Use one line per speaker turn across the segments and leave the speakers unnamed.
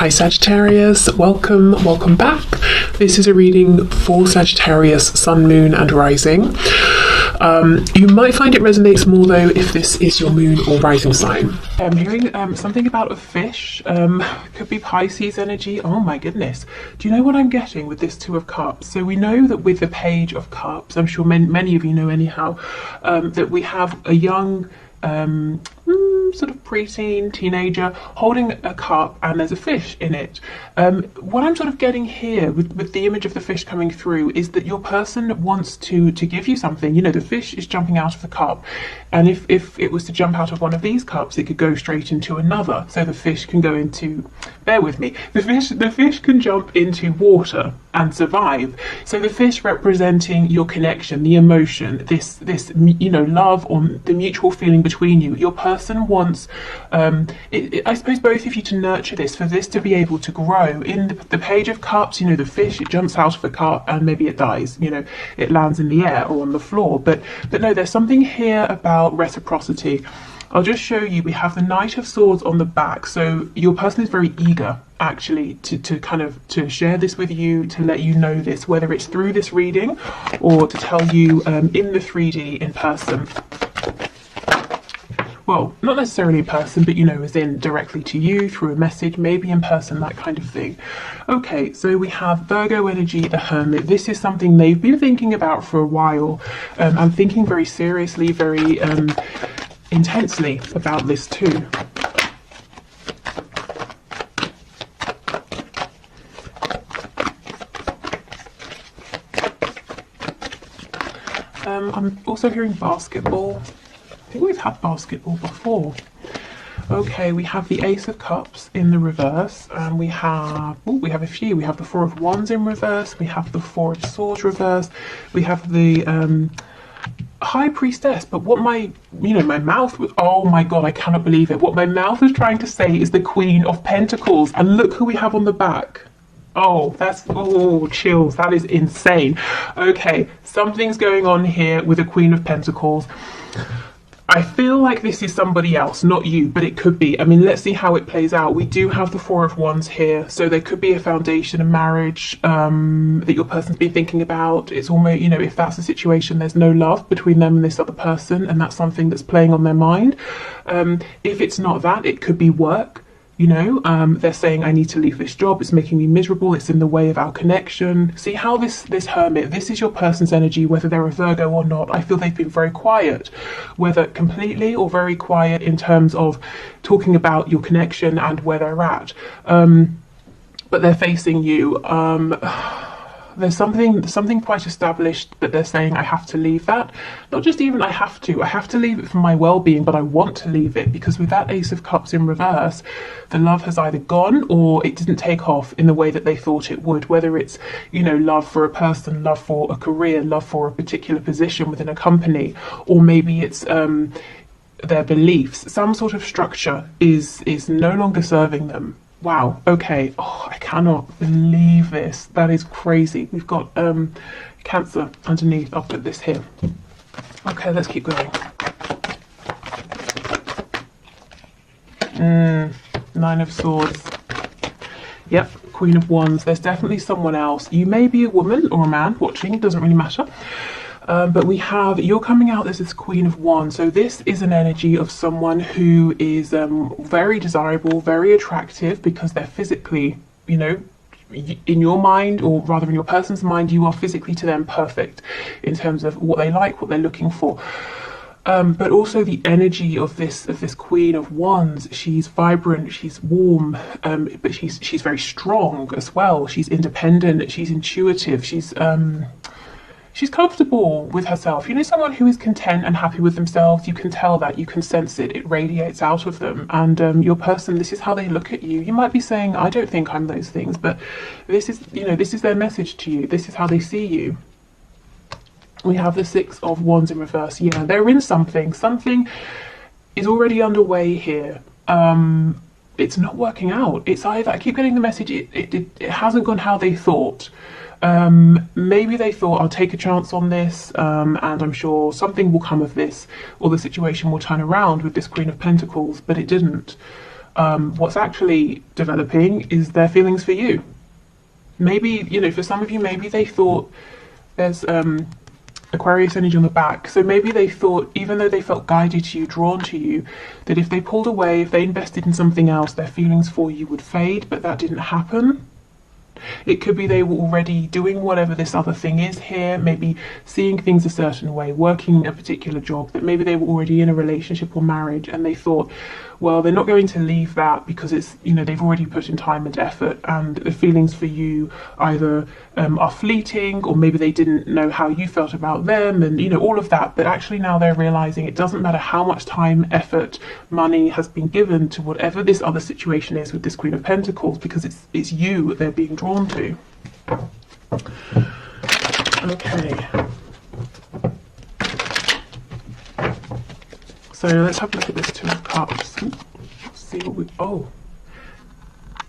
Hi Sagittarius, welcome back. This is a reading for Sagittarius, Sun, Moon and Rising. You might find it resonates more though if this is your moon or rising sign. I'm hearing something about a fish, could be Pisces energy. Oh my goodness. Do you know what I'm getting with this Two of Cups? So we know that with the Page of Cups, I'm sure many of you know anyhow, that we have a young sort of preteen teenager holding a cup and there's a fish in it. What I'm sort of getting here with the image of the fish coming through is that your person wants to give you something. You know, the fish is jumping out of the cup, and if it was to jump out of one of these cups, it could go straight into another. So the fish can go into, bear with me, the fish can jump into water and survive. So the fish representing your connection, the emotion, this you know, love or the mutual feeling between you. Your person wants, I suppose, both of you to nurture this, for this to be able to grow. In the Page of Cups, you know, the fish, it jumps out of the cup and maybe it dies, you know, it lands in the air or on the floor. But no, there's something here about reciprocity. I'll just show you, we have the Knight of Swords on the back. So your person is very eager actually to share this with you, to let you know this, whether it's through this reading or to tell you in the 3D in person. Well, not necessarily in person, but you know, as in directly to you through a message, maybe in person, that kind of thing. Okay, so we have Virgo energy, the Hermit. This is something they've been thinking about for a while, and thinking very seriously, very intensely about this too. I'm also hearing basketball. I think we've had basketball before. Okay, we have the Ace of Cups in the reverse, and we have a few. We have the Four of Wands in reverse, we have the Four of Swords reverse, we have the High Priestess. But what my mouth was, oh my god, I cannot believe it. What my mouth was trying to say is the Queen of Pentacles, and look who we have on the back. Oh, that's, oh, chills. That is insane. Okay, something's going on here with the Queen of Pentacles. I feel like this is somebody else, not you, but it could be. I mean, let's see how it plays out. We do have the Four of Wands here, so there could be a foundation, a marriage that your person's been thinking about. It's almost, you know, if that's the situation, there's no love between them and this other person, and that's something that's playing on their mind. If it's not that, it could be work. You know, they're saying, I need to leave this job, it's making me miserable, it's in the way of our connection. See how this Hermit, this is your person's energy, whether they're a Virgo or not. I feel they've been very quiet, whether completely or very quiet in terms of talking about your connection and where they're at. But they're facing you. There's something quite established that they're saying, I have to leave that. Not just even I have to leave it for my well-being, but I want to leave it, because with that Ace of Cups in reverse, the love has either gone or it didn't take off in the way that they thought it would, whether it's, you know, love for a person, love for a career, love for a particular position within a company, or maybe it's their beliefs. Some sort of structure is no longer serving them. Wow, okay. Oh, I cannot believe this. That is crazy. We've got Cancer underneath. I'll put this here. Okay, let's keep going. Nine of Swords. Yep, Queen of Wands. There's definitely someone else. You may be a woman or a man watching, it doesn't really matter. But we have, you're coming out as this Queen of Wands. So this is an energy of someone who is very desirable, very attractive, because they're physically, you know, in your mind, or rather in your person's mind, you are physically to them perfect in terms of what they like, what they're looking for. But also the energy of this Queen of Wands, she's vibrant, she's warm, but she's very strong as well. She's independent, she's intuitive, she's comfortable with herself. You know, someone who is content and happy with themselves, you can tell that, you can sense it, it radiates out of them. And your person, this is how they look at you. You might be saying, I don't think I'm those things, but this is, you know, this is their message to you. This is how they see you. We have the Six of Wands in reverse. Yeah, they're in something. Something is already underway here. It's not working out. It's either, I keep getting the message, it hasn't gone how they thought. Maybe they thought, I'll take a chance on this, and I'm sure something will come of this, or the situation will turn around with this Queen of Pentacles, but it didn't. what's actually developing is their feelings for you. Maybe, you know, for some of you, maybe they thought there's Aquarius energy on the back. So maybe they thought, even though they felt guided to you, drawn to you, that if they pulled away, if they invested in something else, their feelings for you would fade, but that didn't happen. It could be they were already doing whatever this other thing is here, maybe seeing things a certain way, working a particular job, that maybe they were already in a relationship or marriage, and they thought, well, they're not going to leave that because it's, you know, they've already put in time and effort, and the feelings for you either are fleeting, or maybe they didn't know how you felt about them, and, you know, all of that. But actually now they're realizing it doesn't matter how much time, effort, money has been given to whatever this other situation is with this Queen of Pentacles, because it's you they're being drawn to. Okay. So let's have a look at this Two of Cups. Let's see what we... Oh.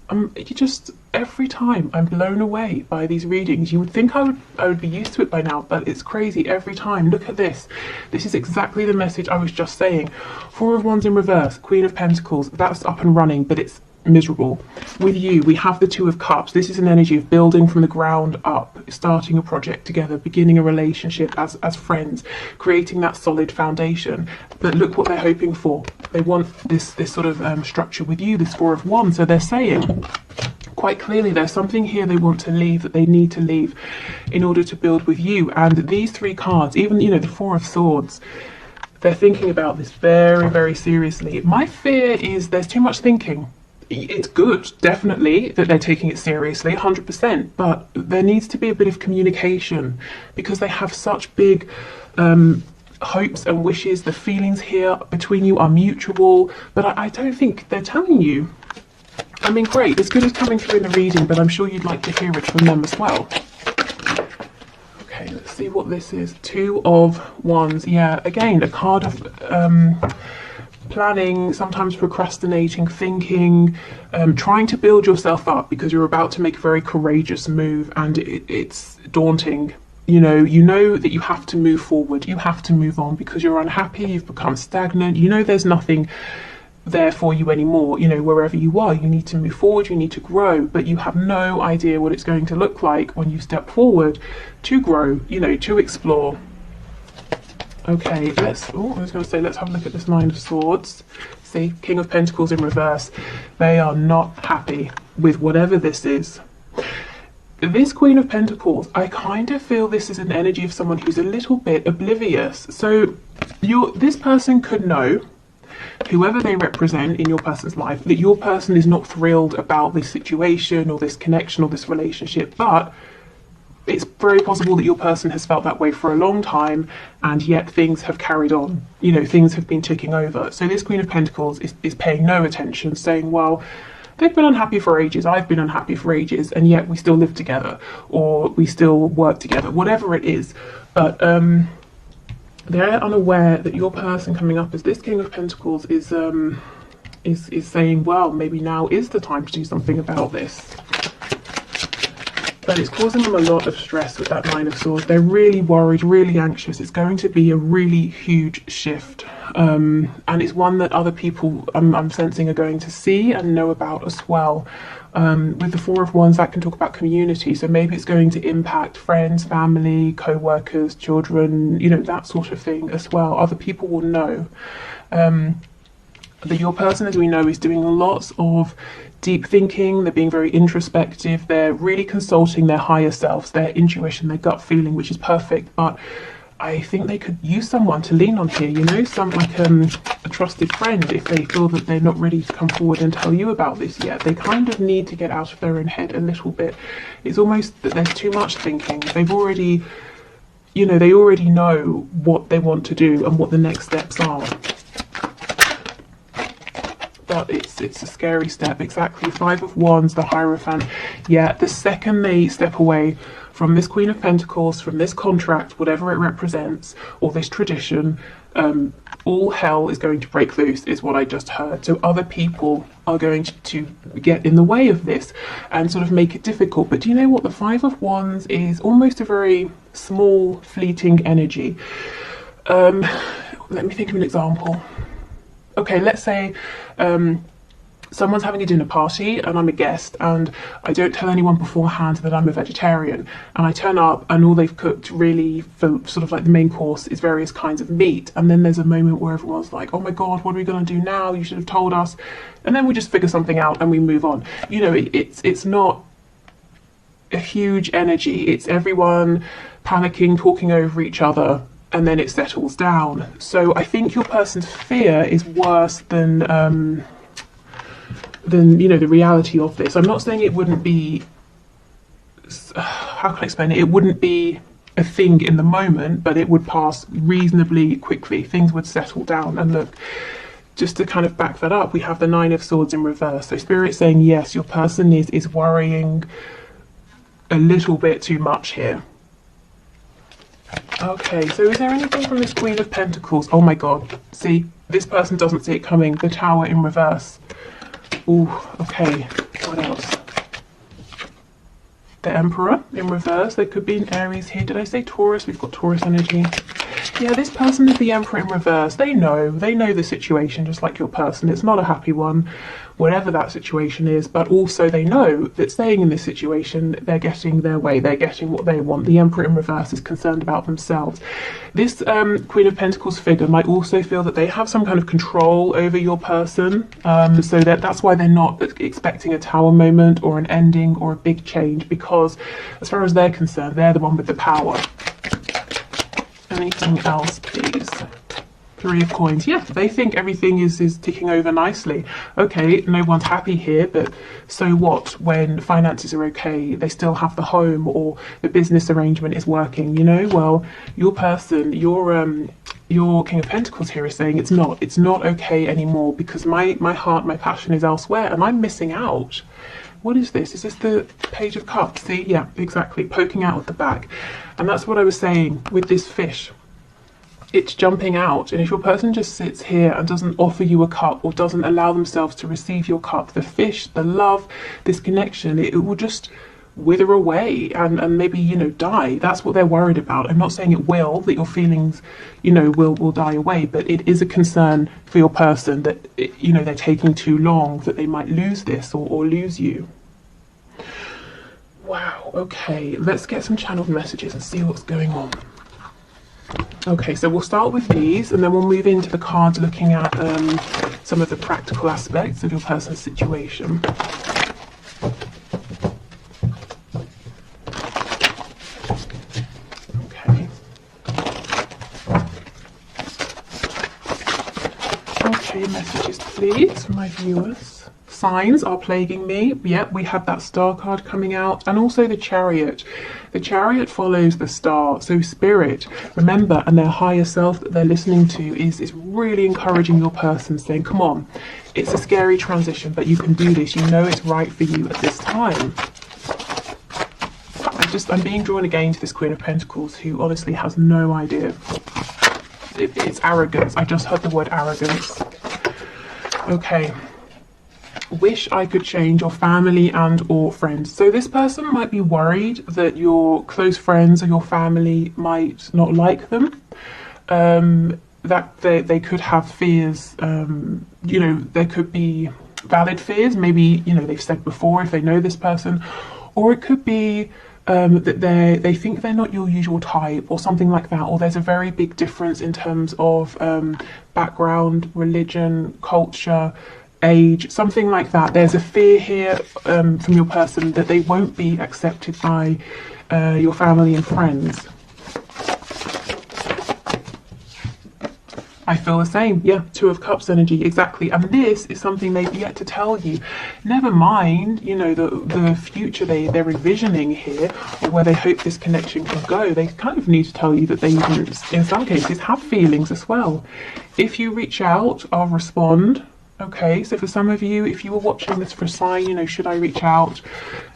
You just... Every time I'm blown away by these readings. You would think I would be used to it by now, but it's crazy every time. Look at this. This is exactly the message I was just saying. Four of Wands in reverse, Queen of Pentacles. That's up and running, but it's miserable. With you, we have the Two of Cups. This is an energy of building from the ground up, starting a project together, beginning a relationship as friends, creating that solid foundation. But look what they're hoping for. They want this sort of structure with you, this Four of Wands. So they're saying quite clearly there's something here they want to leave, that they need to leave in order to build with you. And these three cards, even, you know, the Four of Swords, they're thinking about this very, very seriously. My fear is there's too much thinking. It's good, definitely, that they're taking it seriously, 100%, but there needs to be a bit of communication, because they have such big hopes and wishes. The feelings here between you are mutual, but I don't think they're telling you. I mean, great, it's good as coming through in the reading, but I'm sure you'd like to hear it from them as well. Okay, let's see what this is. Two of Wands. Yeah, again, a card of planning, sometimes procrastinating, thinking, trying to build yourself up because you're about to make a very courageous move, and it's daunting. You know that you have to move forward, you have to move on because you're unhappy, you've become stagnant, you know there's nothing there for you anymore. You know, wherever you are, you need to move forward, you need to grow, but you have no idea what it's going to look like when you step forward to grow, you know, to explore. Okay, I was going to say, let's have a look at this Nine of Swords. See, King of Pentacles in reverse. They are not happy with whatever this is. This Queen of Pentacles, I kind of feel this is an energy of someone who's a little bit oblivious. So this person could know, whoever they represent in your person's life, that your person is not thrilled about this situation or this connection or this relationship, but it's very possible that your person has felt that way for a long time, and yet things have carried on. You know, things have been ticking over. So this Queen of Pentacles is paying no attention, saying, well, they've been unhappy for ages, I've been unhappy for ages, and yet we still live together, or we still work together, whatever it is. But they're unaware that your person coming up as this King of Pentacles is saying, well, maybe now is the time to do something about this. But it's causing them a lot of stress with that Nine of Swords. They're really worried, really anxious. It's going to be a really huge shift. And it's one that other people, I'm sensing, are going to see and know about as well. With the Four of Wands, that can talk about community. So maybe it's going to impact friends, family, co-workers, children, you know, that sort of thing as well. Other people will know. That your person, as we know, is doing lots of deep thinking. They're being very introspective. They're really consulting their higher selves, their intuition, their gut feeling, which is perfect. But I think they could use someone to lean on here, you know, like a trusted friend, if they feel that they're not ready to come forward and tell you about this yet. They kind of need to get out of their own head a little bit. It's almost that there's too much thinking. They've already, you know, they already know what they want to do and what the next steps are. But it's a scary step. Exactly. Five of Wands, the Hierophant. Yeah, the second they step away from this Queen of Pentacles, from this contract, whatever it represents, or this tradition, all hell is going to break loose, is what I just heard. So other people are going to get in the way of this and sort of make it difficult. But do you know what? The Five of Wands is almost a very small, fleeting energy. Let me think of an example. Okay, let's say someone's having a dinner party and I'm a guest and I don't tell anyone beforehand that I'm a vegetarian, and I turn up and all they've cooked really for sort of like the main course is various kinds of meat, and then there's a moment where everyone's like, oh my god, what are we going to do now, you should have told us, and then we just figure something out and we move on. You know, it's not a huge energy, it's everyone panicking, talking over each other, and then it settles down. So I think your person's fear is worse than you know, the reality of this. I'm not saying it wouldn't be, how can I explain it? It wouldn't be a thing in the moment, but it would pass reasonably quickly. Things would settle down. And look, just to kind of back that up, we have the Nine of Swords in reverse. So Spirit's saying, yes, your person is worrying a little bit too much here. Okay, so is there anything from this Queen of Pentacles? Oh my god, see, this person doesn't see it coming. The Tower in reverse. Ooh, okay, what else? The Emperor in reverse. There could be an Aries here. Did I say Taurus? We've got Taurus energy. Yeah, this person is the Emperor in reverse. They know the situation, just like your person. It's not a happy one, whatever that situation is, but also they know that staying in this situation, they're getting their way, they're getting what they want. The Emperor in reverse is concerned about themselves. This Queen of Pentacles figure might also feel that they have some kind of control over your person, so that's why they're not expecting a Tower moment or an ending or a big change, because as far as they're concerned, they're the one with the power. Anything else, please? Three of Coins. Yeah, they think everything is ticking over nicely. Okay, no one's happy here, but so what when finances are okay? They still have the home, or the business arrangement is working, you know? Well, your person, your King of Pentacles here is saying it's not okay anymore, because my heart, my passion is elsewhere, and I'm missing out. What is this? Is this the Page of Cups? See, yeah, exactly, poking out at the back. And that's what I was saying with this fish. It's jumping out, and if your person just sits here and doesn't offer you a cup, or doesn't allow themselves to receive your cup, the fish, the love, this connection, it will just wither away and maybe, you know, die. That's what they're worried about. I'm not saying it will, that your feelings, you know, will die away, but it is a concern for your person that, you know, they're taking too long, that they might lose this or lose you. Wow, okay, let's get some channeled messages and see what's going on. Okay, so we'll start with these, and then we'll move into the cards looking at some of the practical aspects of your person's situation. Okay. Okay, messages please from my viewers. Signs are plaguing me. Yep, we have that Star card coming out, and also the Chariot. The Chariot follows the Star. So Spirit, remember, and their higher self that they're listening to is really encouraging your person, saying, come on, it's a scary transition, but you can do this. You know it's right for you at this time. I'm being drawn again to this Queen of Pentacles, who honestly has no idea. It's arrogance. I just heard the word arrogance. Okay. Wish I could change your family and or friends. So this person might be worried that your close friends or your family might not like them, that they could have fears, you know, there could be valid fears, maybe, you know, they've said before if they know this person, or it could be that they think they're not your usual type or something like that, or there's a very big difference in terms of background, religion, culture, age, something like that. There's a fear here from your person that they won't be accepted by your family and friends. I feel the same. Yeah, Two of Cups energy, exactly. And this is something they've yet to tell you. Never mind, you know, the future they're envisioning here, or where they hope this connection can go. They kind of need to tell you that they even, in some cases, have feelings as well. If you reach out, I'll respond. Okay, so for some of you, if you were watching this for a sign, you know, should I reach out?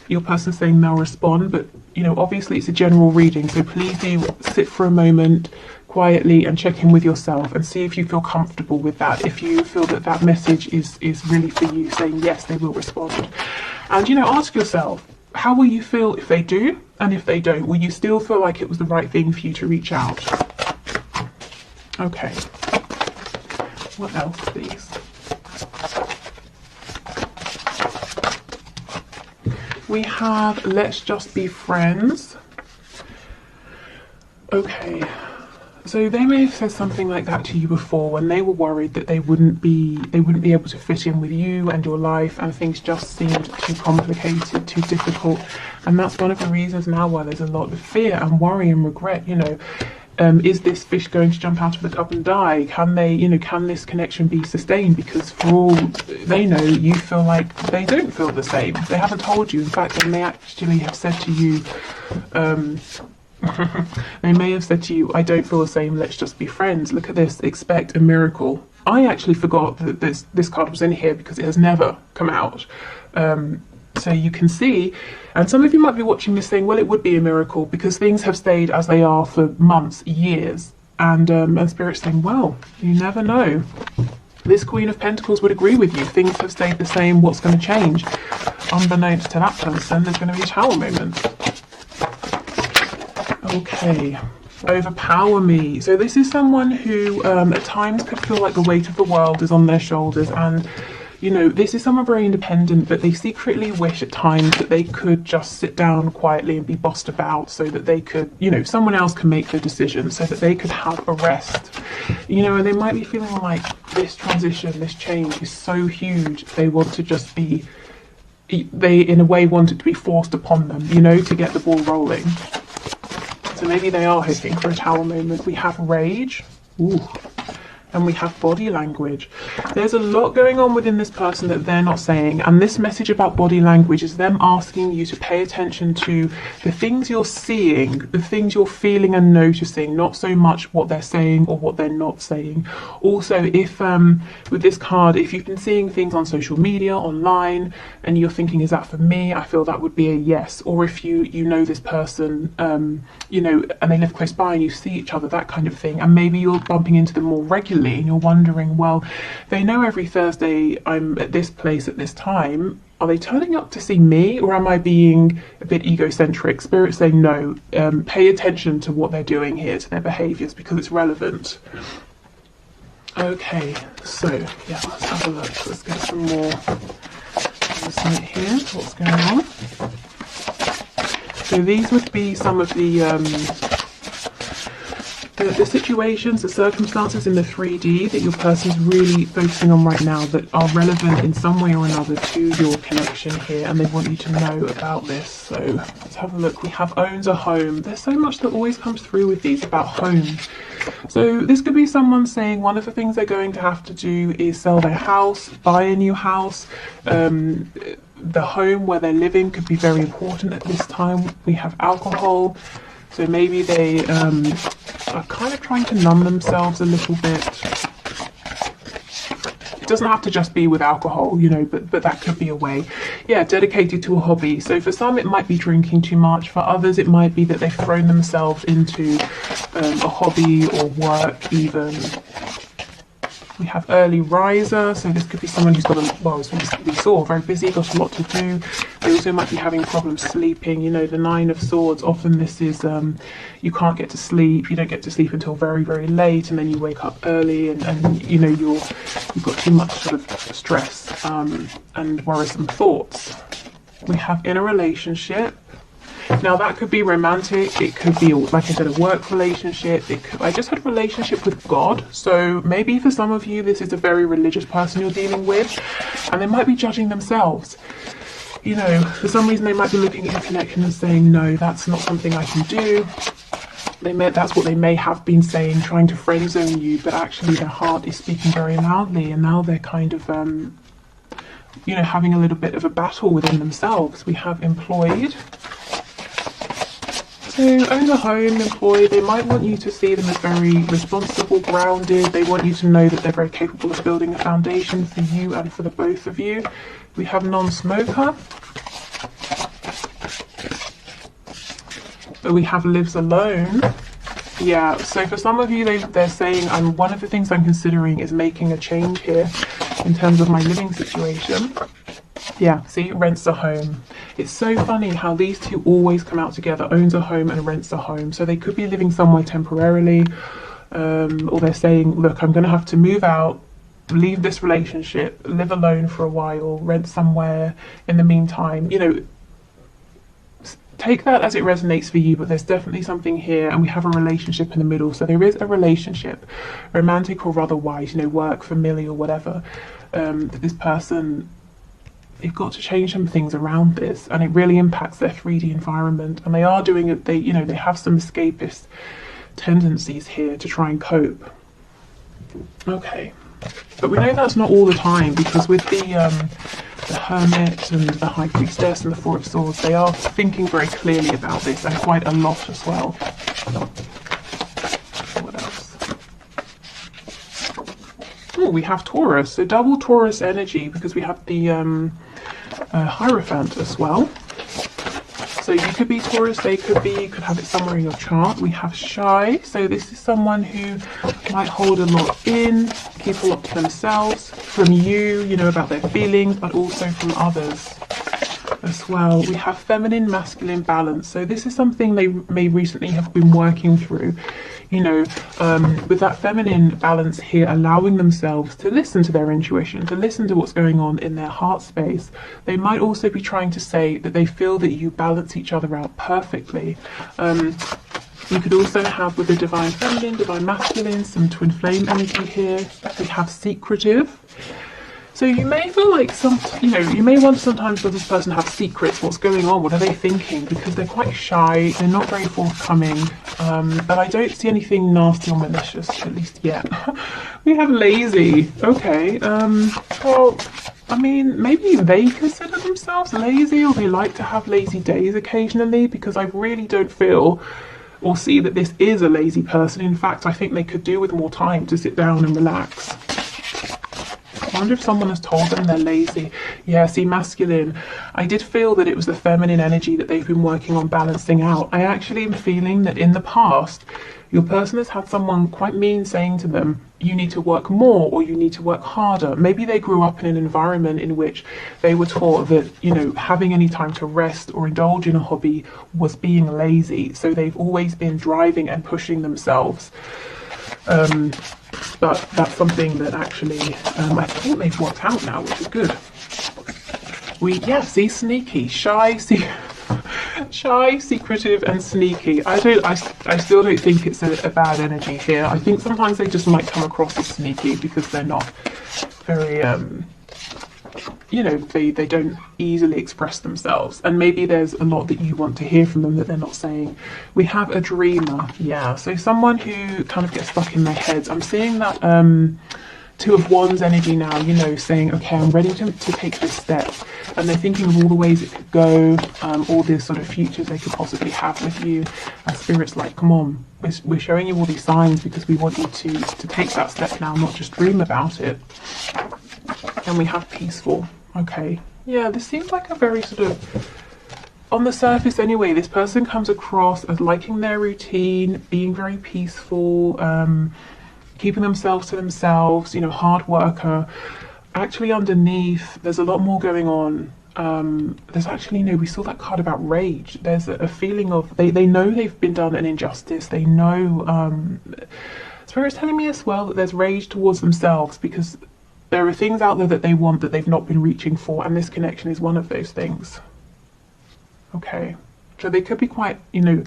Your person's saying they'll respond, but, you know, obviously it's a general reading, so please do sit for a moment quietly and check in with yourself and see if you feel comfortable with that. If you feel that that message is really for you, saying yes, they will respond. And, you know, ask yourself, how will you feel if they do? And if they don't, will you still feel like it was the right thing for you to reach out? Okay. What else, please? We have let's just be friends. Okay, so they may have said something like that to you before when they were worried that they wouldn't be able to fit in with you and your life, and things just seemed too complicated, too difficult. And that's one of the reasons now why there's a lot of fear and worry and regret, you know. Is this fish going to jump out of the cup and die? Can they, you know, can this connection be sustained? Because for all they know, you feel like they don't feel the same. They haven't told you. In fact, they may actually have said to you, they may have said to you, I don't feel the same, let's just be friends. Look at this, expect a miracle. I actually forgot that this card was in here because it has never come out. So you can see, and some of you might be watching this saying, well, it would be a miracle because things have stayed as they are for months, years. And Spirit's saying, well, you never know. This Queen of Pentacles would agree with you. Things have stayed the same. What's going to change? Unbeknownst to that person, there's going to be a Tower moment. Okay. Overpower me. So this is someone who at times could feel like the weight of the world is on their shoulders, and you know, this is someone very independent, but they secretly wish at times that they could just sit down quietly and be bossed about so that they could, you know, someone else can make the decision so that they could have a rest. You know, and they might be feeling like this transition, this change is so huge, they want to just be, they in a way want it to be forced upon them, you know, to get the ball rolling. So maybe they are hoping for a Tower moment. We have rage. Ooh. And we have body language. There's a lot going on within this person that they're not saying, and this message about body language is them asking you to pay attention to the things you're seeing, the things you're feeling and noticing, not so much what they're saying or what they're not saying. Also, if with this card, if you've been seeing things on social media, online, and you're thinking, is that for me? I feel that would be a yes. Or if you know this person, you know, and they live close by and you see each other, that kind of thing, and maybe you're bumping into them more regularly and you're wondering, well, they know every Thursday I'm at this place at this time. Are they turning up to see me, or am I being a bit egocentric? Spirit saying no, pay attention to what they're doing here, to their behaviours, because it's relevant. Okay, so yeah, let's have a look. Let's get some more insight here. What's going on? So these would be some of the situations, the circumstances in the 3D that your person's really focusing on right now that are relevant in some way or another to your connection here, and they want you to know about this. So let's have a look. We have owns a home. There's so much that always comes through with these about homes. So this could be someone saying one of the things they're going to have to do is sell their house, buy a new house. The home where they're living could be very important at this time. We have alcohol. So maybe they are kind of trying to numb themselves a little bit. It doesn't have to just be with alcohol, you know, but that could be a way. Yeah, dedicated to a hobby. So for some it might be drinking too much. For others it might be that they've thrown themselves into a hobby or work even. We have early riser, so this could be someone who's got we saw, very busy, got a lot to do. They also might be having problems sleeping. You know, the 9 of Swords, often this is, you can't get to sleep, you don't get to sleep until very, very late, and then you wake up early, and you know, you've got too much sort of stress and worrisome thoughts. We have in a relationship. Now that could be romantic, it could be, like I said, a work relationship. I just had a relationship with God, so maybe for some of you this is a very religious person you're dealing with, and they might be judging themselves. You know, for some reason they might be looking at your connection and saying, no, that's not something I can do. That's what they may have been saying, trying to friend zone you, but actually their heart is speaking very loudly, and now they're kind of you know, having a little bit of a battle within themselves. We have employed. So own a home, employed, they might want you to see them as very responsible, grounded. They want you to know that they're very capable of building a foundation for you and for the both of you. We have non-smoker. But we have lives alone. Yeah, so for some of you, they're saying, one of the things I'm considering is making a change here in terms of my living situation. Yeah, see, rents a home. It's so funny how these two always come out together, owns a home and rents a home. So they could be living somewhere temporarily, or they're saying, look, I'm going to have to move out, leave this relationship, live alone for a while, rent somewhere in the meantime. You know, take that as it resonates for you, but there's definitely something here, and we have a relationship in the middle. So there is a relationship, romantic or otherwise, you know, work, familial, whatever, that this person, they've got to change some things around this, and it really impacts their 3D environment. And they are doing it, they, you know, they have some escapist tendencies here to try and cope. Okay, but we know that's not all the time, because with the Hermit and the High Priestess and the Four of Swords, they are thinking very clearly about this, and quite a lot as well. What else? Oh, we have Taurus, so double Taurus energy, because we have the Hierophant as well. So you could be Taurus, they could be, you could have it somewhere in your chart. We have Shy, so this is someone who might hold a lot in, keep a lot to themselves, from you, you know, about their feelings, but also from others as well. We have Feminine, Masculine balance. So this is something they may recently have been working through, you know, with that feminine balance here, allowing themselves to listen to their intuition, to listen to what's going on in their heart space. They might also be trying to say that they feel that you balance each other out perfectly. You could also have, with the Divine Feminine, Divine Masculine, some Twin Flame energy here. We have Secretive. So you may feel like you know, you may wonder sometimes, does this person have secrets? What's going on? What are they thinking? Because they're quite shy, they're not very forthcoming, but I don't see anything nasty or malicious, at least yet. We have Lazy. Okay, well, I mean, maybe they consider themselves lazy, or they like to have lazy days occasionally, because I really don't feel or see that this is a lazy person. In fact, I think they could do with more time to sit down and relax. I wonder if someone has told them they're lazy. Yeah, see, Masculine. I did feel that it was the feminine energy that they've been working on balancing out. I actually am feeling that in the past, your person has had someone quite mean saying to them, you need to work more, or you need to work harder. Maybe they grew up in an environment in which they were taught that, you know, having any time to rest or indulge in a hobby was being lazy. So they've always been driving and pushing themselves. But that's something that actually I think they've worked out now, which is good. See, sneaky, shy, shy, secretive, and sneaky. I still don't think it's a bad energy here. I think sometimes they just might come across as sneaky because they're not very you know, they don't easily express themselves, and maybe there's a lot that you want to hear from them that they're not saying. We have a dreamer. Yeah, so someone who kind of gets stuck in their heads. I'm seeing that Two of Wands energy now, you know, saying, okay, I'm ready to take this step, and they're thinking of all the ways it could go, all the sort of futures they could possibly have with you. And Spirit's like, come on, we're showing you all these signs because we want you to take that step now, not just dream about it. And we have peaceful. Okay, yeah, this seems like a very sort of, on the surface anyway, this person comes across as liking their routine, being very peaceful, keeping themselves to themselves, you know, hard worker. Actually underneath, there's a lot more going on. There's actually, no, we saw that card about rage. There's a feeling of, they know they've been done an injustice. They know, Spirit's telling me as well that there's rage towards themselves, because there are things out there that they want that they've not been reaching for, and this connection is one of those things. Okay, so they could be quite, you know,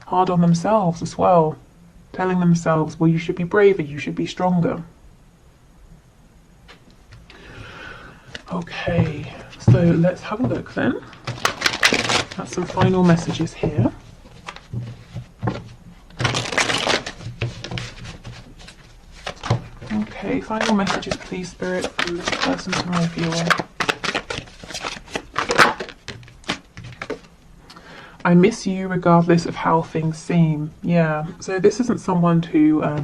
hard on themselves as well, telling themselves, well, you should be braver, you should be stronger. Okay, so let's have a look then. That's some final messages here. Okay, final messages, please, Spirit, from this person to my viewer. I miss you regardless of how things seem. Yeah, so this isn't someone to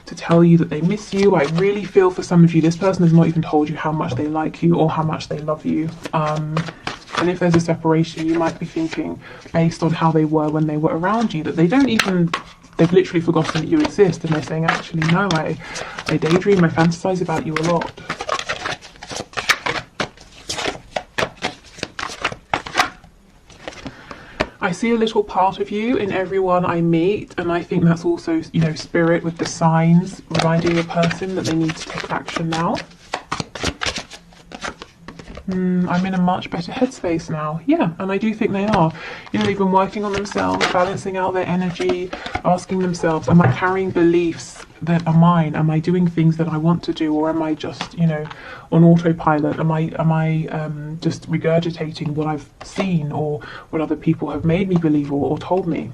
tell you that they miss you. I really feel for some of you, this person has not even told you how much they like you or how much they love you. And if there's a separation, you might be thinking, based on how they were when they were around you, that they don't even, they've literally forgotten that you exist, and they're saying, actually, no, I daydream, I fantasize about you a lot. I see a little part of you in everyone I meet, and I think that's also, you know, Spirit with the signs reminding a person that they need to take action now. I'm in a much better headspace now. Yeah, and I do think they are. You know, they've been working on themselves, balancing out their energy, asking themselves, am I carrying beliefs that are mine? Am I doing things that I want to do, or am I just, you know, on autopilot? Am I just regurgitating what I've seen or what other people have made me believe or told me?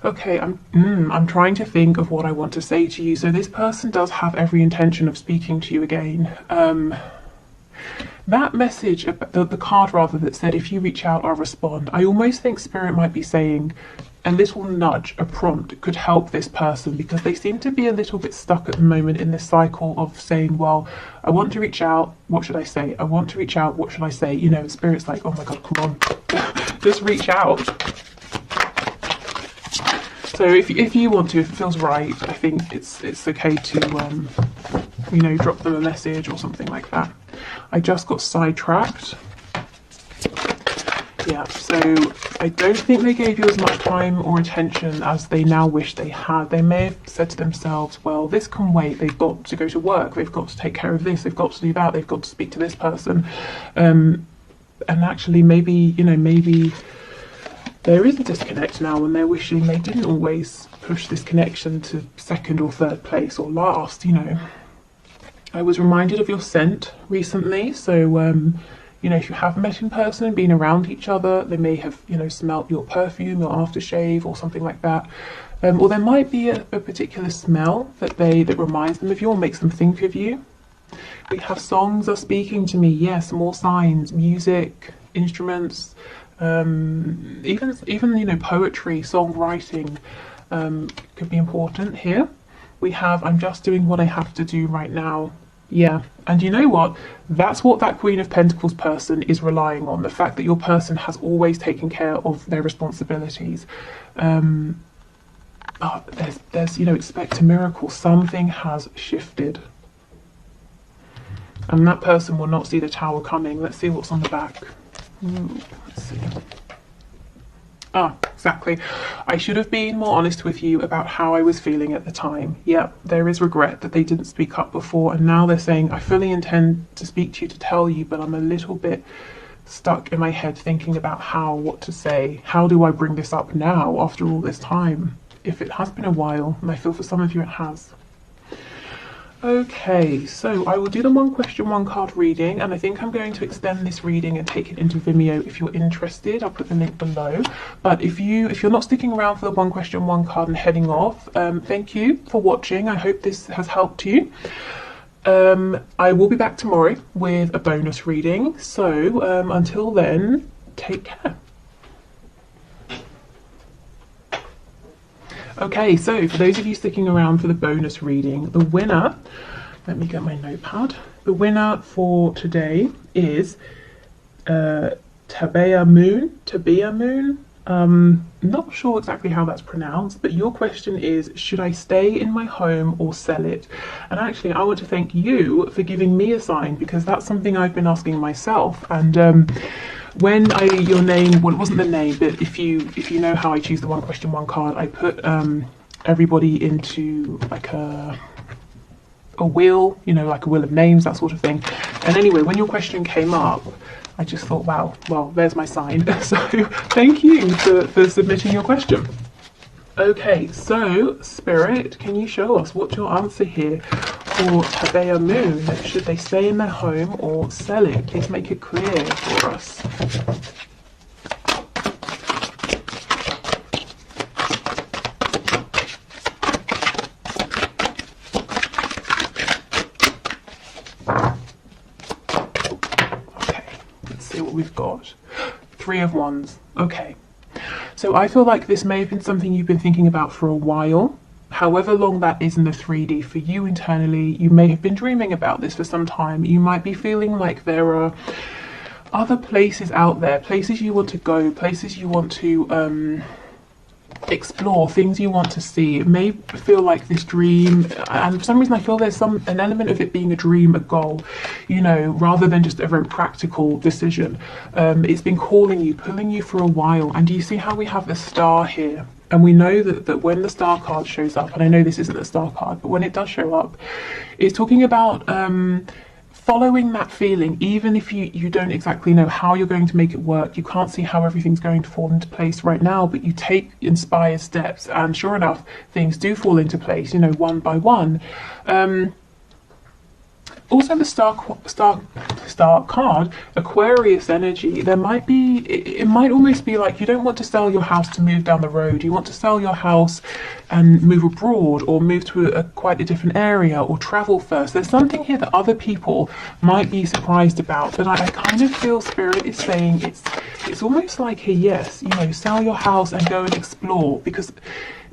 Okay, I'm trying to think of what I want to say to you. So this person does have every intention of speaking to you again. That message, the card rather, that said, if you reach out, I'll respond. I almost think Spirit might be saying a little nudge, a prompt could help this person, because they seem to be a little bit stuck at the moment in this cycle of saying, well, I want to reach out, what should I say? I want to reach out, what should I say? You know, Spirit's like, oh my God, come on, just reach out. So if you want to, if it feels right, I think it's okay to, you know, drop them a message or something like that. I just got sidetracked. Yeah, so I don't think they gave you as much time or attention as they now wish they had. They may have said to themselves, well, this can wait. They've got to go to work. They've got to take care of this. They've got to do that. They've got to speak to this person. And actually, maybe, you know, maybe there is a disconnect now, and they're wishing they didn't always push this connection to second or third place or last, you know. I was reminded of your scent recently, so you know, if you have met in person and been around each other, they may have, you know, smelt your perfume, your aftershave, or something like that. Or there might be a particular smell that reminds them of you or makes them think of you. We have songs are speaking to me. Yes, more signs, music, instruments, even you know, poetry, songwriting could be important here. We have, I'm just doing what I have to do right now. Yeah, and you know what? That's what that Queen of Pentacles person is relying on. The fact that your person has always taken care of their responsibilities. There's, you know, expect a miracle. Something has shifted. And that person will not see the Tower coming. Let's see what's on the back. Let's see. Ah, exactly. I should have been more honest with you about how I was feeling at the time. Yeah, there is regret that they didn't speak up before, and now they're saying, I fully intend to speak to you, to tell you, but I'm a little bit stuck in my head thinking about what to say. How do I bring this up now after all this time? If it has been a while, and I feel for some of you it has. Okay, so I will do the one question, one card reading, and I think I'm going to extend this reading and take it into Vimeo if you're interested. I'll put the link below. But if you're not sticking around for the one question, one card and heading off, thank you for watching. I hope this has helped you. I will be back tomorrow with a bonus reading. So until then, take care. Okay, so for those of you sticking around for the bonus reading, the winner, let me get my notepad. The winner for today is Tabea Moon. Not sure exactly how that's pronounced, but your question is, should I stay in my home or sell it? And actually, I want to thank you for giving me a sign, because that's something I've been asking myself. And when your name, well, it wasn't the name, but if you know how I choose the one question, one card, I put everybody into like a wheel, you know, like a wheel of names, that sort of thing. And anyway, when your question came up, I just thought, wow, well, there's my sign. So thank you for submitting your question. Okay, so Spirit, can you show us what's your answer here for Tabea Moon? Should they stay in their home or sell it? Please make it clear for us. What we've got. Three of Wands. Okay, so I feel like this may have been something you've been thinking about for a while. However long that is in the 3D for you internally, you may have been dreaming about this for some time. You might be feeling like there are other places out there, places you want to go, places you want to explore, things you want to see. It may feel like this dream, and for some reason I feel there's an element of it being a dream, a goal, you know, rather than just a very practical decision. It's been calling you, pulling you for a while. And do you see how we have the star here? And we know that when the star card shows up, and I know this isn't a star card, but when it does show up, it's talking about following that feeling, even if you don't exactly know how you're going to make it work, you can't see how everything's going to fall into place right now, but you take inspired steps, and sure enough, things do fall into place, you know, one by one. Also, the star card, Aquarius energy, there might be, it might almost be like you don't want to sell your house to move down the road. You want to sell your house and move abroad, or move to quite a different area, or travel first. There's something here that other people might be surprised about, but I kind of feel Spirit is saying it's almost like a yes, you know, sell your house and go and explore, because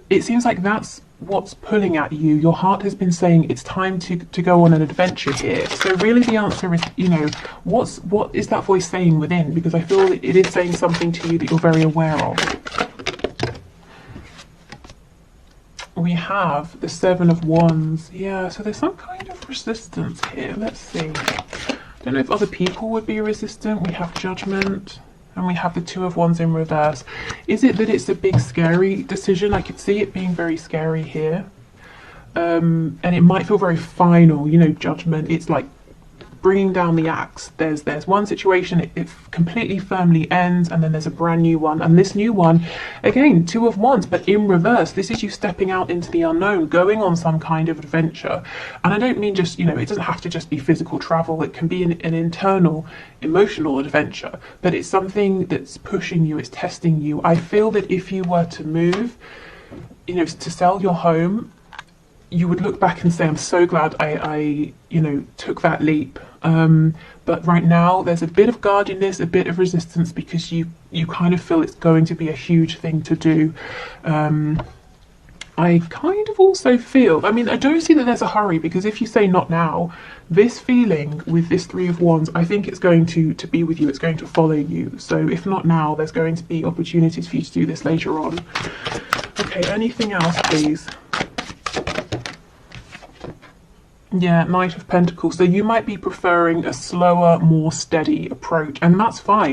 it seems like that's what's pulling at you. Your heart has been saying it's time to go on an adventure here. So really the answer is, you know, what is that voice saying within? Because I feel it is saying something to you that you're very aware of. We have the Seven of Wands. Yeah, so there's some kind of resistance here. Let's see. I don't know if other people would be resistant. We have Judgment. And we have the Two of Wands in reverse. Is it that it's a big, scary decision? I could see it being very scary here. And it might feel very final, you know, Judgment. It's like bringing down the axe. There's one situation, it completely firmly ends, and then there's a brand new one. And this new one, again, Two of Wands, but in reverse. This is you stepping out into the unknown, going on some kind of adventure. And I don't mean just, you know, it doesn't have to just be physical travel. It can be an internal, emotional adventure, but it's something that's pushing you, it's testing you. I feel that if you were to move, you know, to sell your home, you would look back and say, I'm so glad I you know, took that leap. But right now there's a bit of guardedness, a bit of resistance, because you kind of feel it's going to be a huge thing to do. I kind of also feel, I mean, I don't see that there's a hurry, because if you say not now, this feeling with this Three of Wands, I think it's going to be with you, it's going to follow you. So if not now, there's going to be opportunities for you to do this later on. Okay, anything else, please? Yeah, Knight of Pentacles. So you might be preferring a slower, more steady approach, and that's fine.